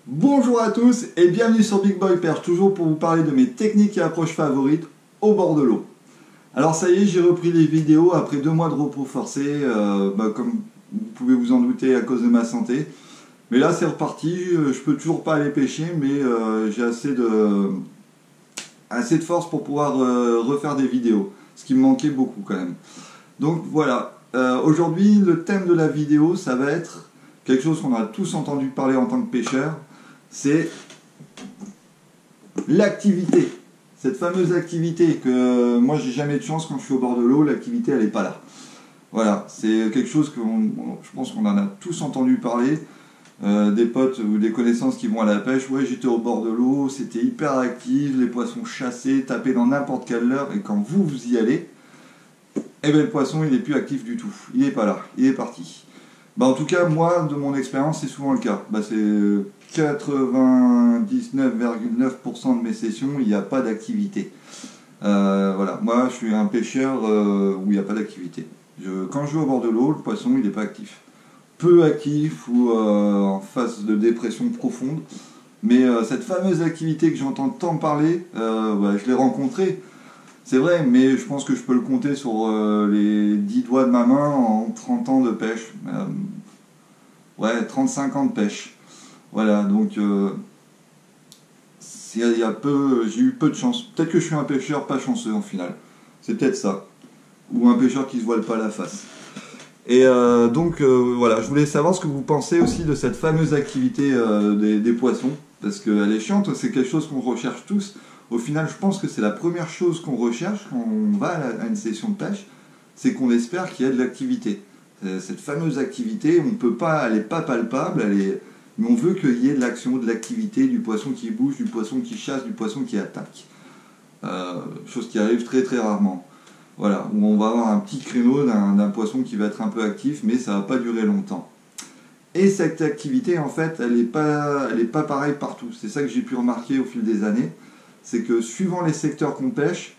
Bonjour à tous et bienvenue sur Big Boy Perche, toujours pour vous parler de mes techniques et approches favorites au bord de l'eau. Alors ça y est, j'ai repris les vidéos après 2 mois de repos forcé, comme vous pouvez vous en douter à cause de ma santé. Mais là c'est reparti, je peux toujours pas aller pêcher, mais j'ai assez de force pour pouvoir refaire des vidéos, ce qui me manquait beaucoup quand même. Donc voilà, aujourd'hui le thème de la vidéo ça va être quelque chose qu'on a tous entendu parler en tant que pêcheur, c'est l'activité. Cette fameuse activité que moi j'ai jamais de chance quand je suis au bord de l'eau, l'activité elle est pas là. Voilà, c'est quelque chose que je pense qu'on en a tous entendu parler. Des potes ou des connaissances qui vont à la pêche, ouais j'étais au bord de l'eau, c'était hyper actif, les poissons chassaient, tapaient dans n'importe quelle heure, et quand vous y allez, eh bien le poisson il n'est plus actif du tout, il n'est pas là, il est parti. Bah, en tout cas, moi, de mon expérience, c'est souvent le cas. Bah, c'est 99,9% de mes sessions, il n'y a pas d'activité. Voilà, moi, je suis un pêcheur où il n'y a pas d'activité. Quand je vais au bord de l'eau, le poisson, il n'est pas actif. Peu actif ou en phase de dépression profonde. Mais cette fameuse activité que j'entends tant parler, je l'ai rencontrée. C'est vrai, mais je pense que je peux le compter sur les 10 doigts de ma main en 30 ans de pêche. Ouais, 35 ans de pêche. Voilà, donc j'ai eu peu de chance. Peut-être que je suis un pêcheur pas chanceux en final. C'est peut-être ça. Ou un pêcheur qui se voile pas la face. Et voilà, je voulais savoir ce que vous pensez aussi de cette fameuse activité des poissons. Parce qu'elle est chiante, c'est quelque chose qu'on recherche tous. Au final, je pense que c'est la première chose qu'on recherche quand on va à une session de pêche, c'est qu'on espère qu'il y a de l'activité. Cette fameuse activité, on peut pas, elle n'est pas palpable, mais on veut qu'il y ait de l'action, de l'activité, du poisson qui bouge, du poisson qui chasse, du poisson qui attaque. Chose qui arrive très très rarement. Voilà, où on va avoir un petit créneau d'un poisson qui va être un peu actif, mais ça ne va pas durer longtemps. Et cette activité, en fait, elle n'est pas pareille partout. C'est ça que j'ai pu remarquer au fil des années. C'est que suivant les secteurs qu'on pêche,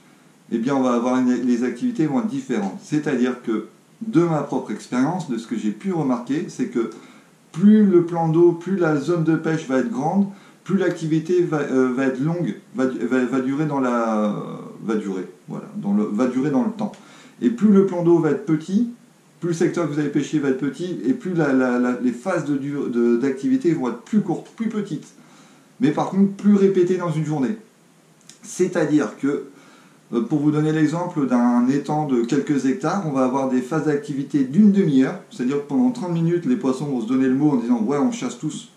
eh bien, on va avoir les activités vont être différentes. C'est-à-dire que, de ma propre expérience, de ce que j'ai pu remarquer, c'est que plus le plan d'eau, plus la zone de pêche va être grande, plus l'activité va être longue, va durer va durer dans le temps. Et plus le plan d'eau va être petit, plus le secteur que vous allez pêcher va être petit, et plus les phases d'activité vont être plus courtes, plus petites. Mais par contre, plus répétées dans une journée. C'est-à-dire que, pour vous donner l'exemple d'un étang de quelques hectares, on va avoir des phases d'activité d'une demi-heure, c'est-à-dire que pendant 30 minutes, les poissons vont se donner le mot en disant « ouais, on chasse tous,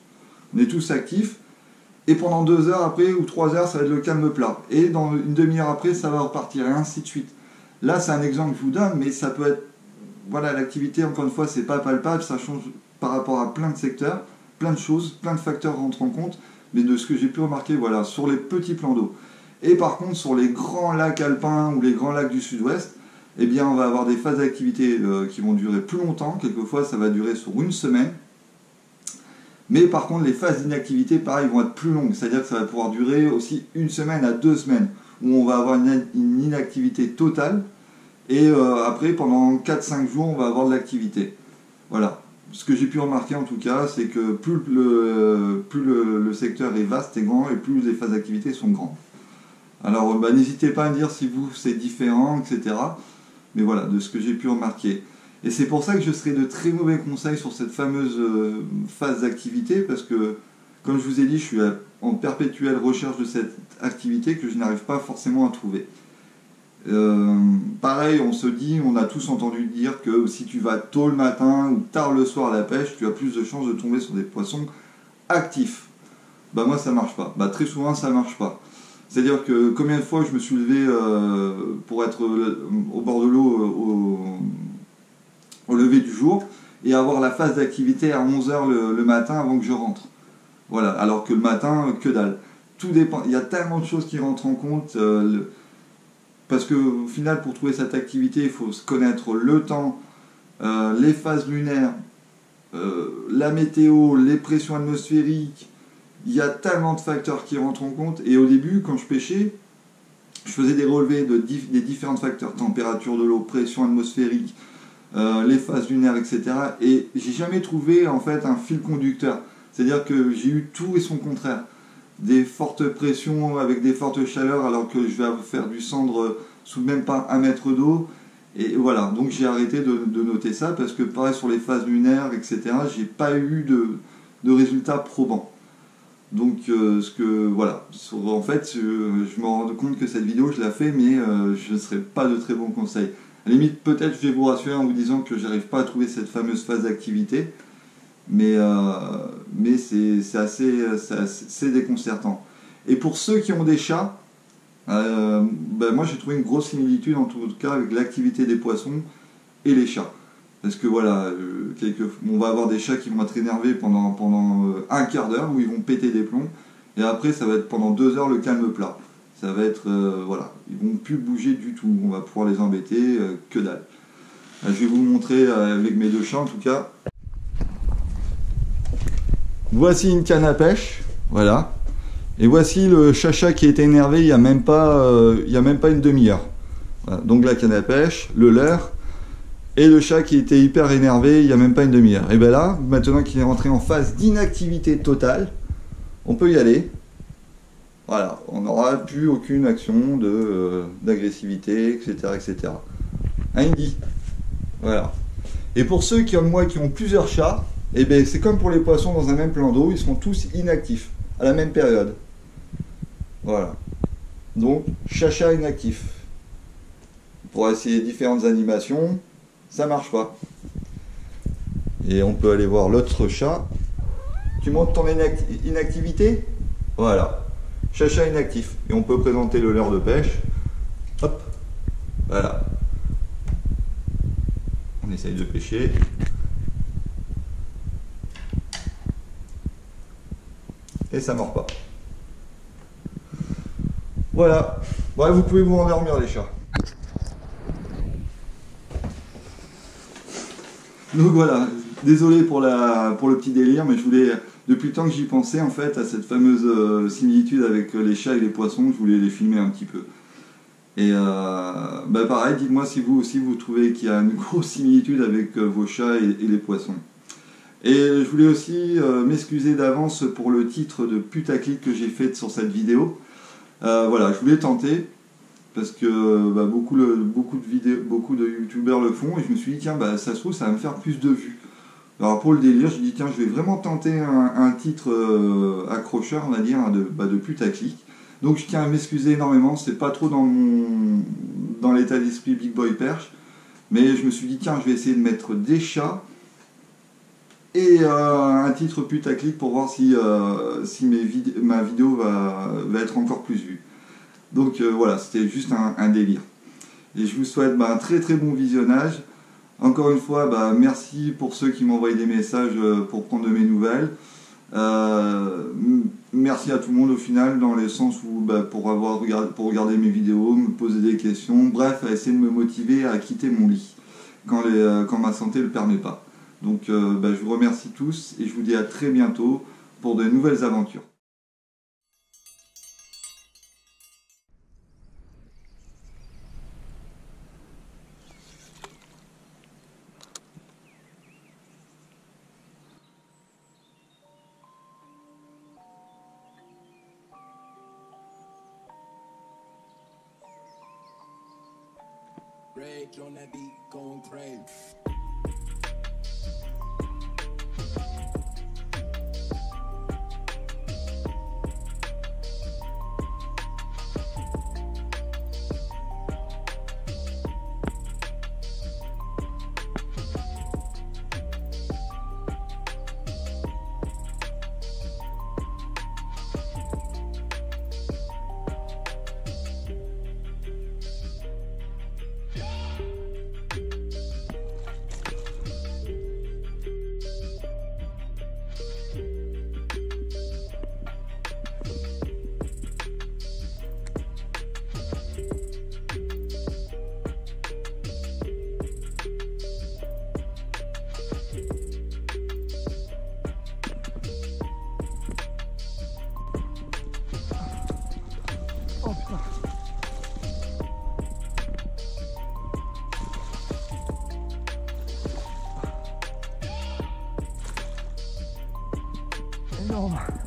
on est tous actifs », et pendant 2 heures après ou 3 heures, ça va être le calme plat. Et dans une demi-heure après, ça va repartir, et ainsi de suite. Là, c'est un exemple que je vous donne, mais ça peut être... Voilà, l'activité, encore une fois, c'est pas palpable, ça change par rapport à plein de secteurs, plein de choses, plein de facteurs rentrent en compte, mais de ce que j'ai pu remarquer, voilà, sur les petits plans d'eau. Et par contre, sur les grands lacs alpins ou les grands lacs du sud-ouest, eh bien, on va avoir des phases d'activité qui vont durer plus longtemps. Quelquefois, ça va durer sur une semaine. Mais par contre, les phases d'inactivité, pareil, vont être plus longues. C'est-à-dire que ça va pouvoir durer aussi 1 semaine à 2 semaines, où on va avoir une inactivité totale. Et après, pendant 4-5 jours, on va avoir de l'activité. Voilà. Ce que j'ai pu remarquer en tout cas, c'est que plus le secteur est vaste et grand, et plus les phases d'activité sont grandes. Alors, n'hésitez pas à me dire si vous, c'est différent, etc. Mais voilà, de ce que j'ai pu remarquer. Et c'est pour ça que je serai de très mauvais conseils sur cette fameuse phase d'activité, parce que, comme je vous ai dit, je suis en perpétuelle recherche de cette activité que je n'arrive pas forcément à trouver. Pareil, on a tous entendu dire que si tu vas tôt le matin ou tard le soir à la pêche, tu as plus de chances de tomber sur des poissons actifs. Bah moi, ça marche pas. Bah très souvent, ça marche pas. C'est-à-dire que combien de fois je me suis levé pour être au bord de l'eau au lever du jour et avoir la phase d'activité à 11 h le matin avant que je rentre. Voilà, alors que le matin, que dalle. Tout dépend, il y a tellement de choses qui rentrent en compte, parce qu'au final, pour trouver cette activité, il faut se connaître le temps, les phases lunaires, la météo, les pressions atmosphériques. Il y a tellement de facteurs qui rentrent en compte. Et au début, quand je pêchais, je faisais des relevés des différents facteurs, température de l'eau, pression atmosphérique, les phases lunaires, etc. Et j'ai jamais trouvé en fait un fil conducteur. C'est-à-dire que j'ai eu tout et son contraire. Des fortes pressions avec des fortes chaleurs alors que je vais faire du cendre sous même pas 1 mètre d'eau. Et voilà, donc j'ai arrêté de noter ça parce que pareil sur les phases lunaires, etc., j'ai pas eu de résultats probants. Donc voilà, en fait, je me rends compte que cette vidéo, je la fais, mais je ne serai pas de très bons conseils. À la limite, peut-être je vais vous rassurer en vous disant que j'arrive pas à trouver cette fameuse phase d'activité, mais c'est déconcertant. Et pour ceux qui ont des chats, moi j'ai trouvé une grosse similitude en tout cas avec l'activité des poissons et les chats. Parce que voilà, on va avoir des chats qui vont être énervés pendant un quart d'heure où ils vont péter des plombs. Et après, ça va être pendant 2 heures le calme plat. Ça va être, voilà, ils vont plus bouger du tout. On va pouvoir les embêter, que dalle. Je vais vous montrer avec mes 2 chats en tout cas. Voici une canne à pêche, voilà. Et voici le chacha qui était énervé il n'y a même pas une demi-heure. Voilà. Donc la canne à pêche, le leurre. Et le chat qui était hyper énervé il n'y a même pas une demi-heure. Et bien là, maintenant qu'il est rentré en phase d'inactivité totale, on peut y aller. Voilà, on n'aura plus aucune action d'agressivité, etc., etc. Hein, Indy? Voilà. Et pour ceux comme moi qui ont plusieurs chats, et ben c'est comme pour les poissons dans un même plan d'eau, ils seront tous inactifs à la même période. Voilà. Donc, chacha inactif. On pourra essayer différentes animations. Ça marche pas. Et on peut aller voir l'autre chat. Tu montres ton inactivité? Voilà. Chacha inactif. Et on peut présenter le leurre de pêche. Hop. Voilà. On essaye de pêcher. Et ça mord pas. Voilà. Ouais, vous pouvez vous endormir les chats. Donc voilà, désolé pour le petit délire, mais je voulais, depuis le temps que j'y pensais en fait, à cette fameuse similitude avec les chats et les poissons, je voulais les filmer un petit peu. Et pareil, dites-moi si vous aussi vous trouvez qu'il y a une grosse similitude avec vos chats et les poissons. Et je voulais aussi m'excuser d'avance pour le titre de putaclic que j'ai fait sur cette vidéo. Voilà, je voulais tenter. Parce que beaucoup de youtubeurs le font et je me suis dit tiens ça se trouve ça va me faire plus de vues. Alors pour le délire je dis tiens je vais vraiment tenter un titre accrocheur on va dire de putaclic. Donc je tiens à m'excuser énormément, c'est pas trop dans l'état d'esprit Big Boy Perche, mais je me suis dit tiens je vais essayer de mettre des chats et un titre putaclic pour voir si ma vidéo va être encore plus vue. Donc voilà, c'était juste un délire. Et je vous souhaite un très très bon visionnage. Encore une fois, merci pour ceux qui m'ont envoyé des messages pour prendre de mes nouvelles. Merci à tout le monde au final, dans le sens où pour regarder mes vidéos, me poser des questions, bref, à essayer de me motiver à quitter mon lit quand ma santé ne le permet pas. Donc je vous remercie tous et je vous dis à très bientôt pour de nouvelles aventures. Rage on that beat, going crazy. énorme.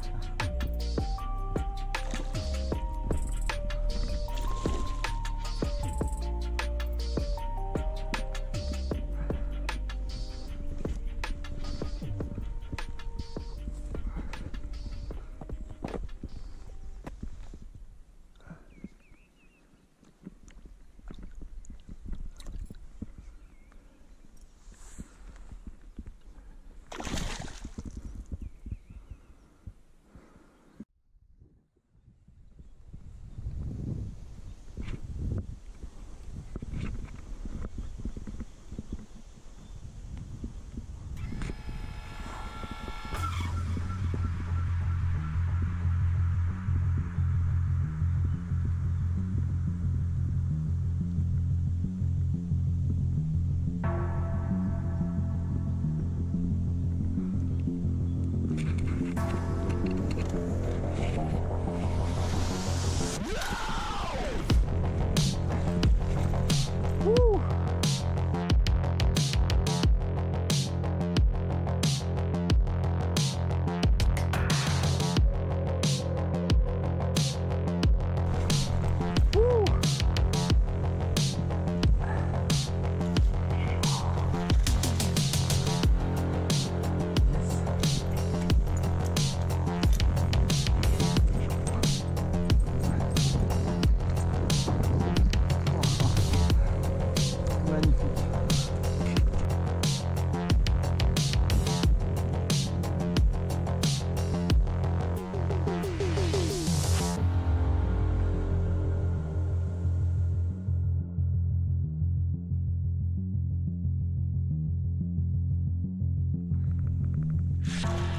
You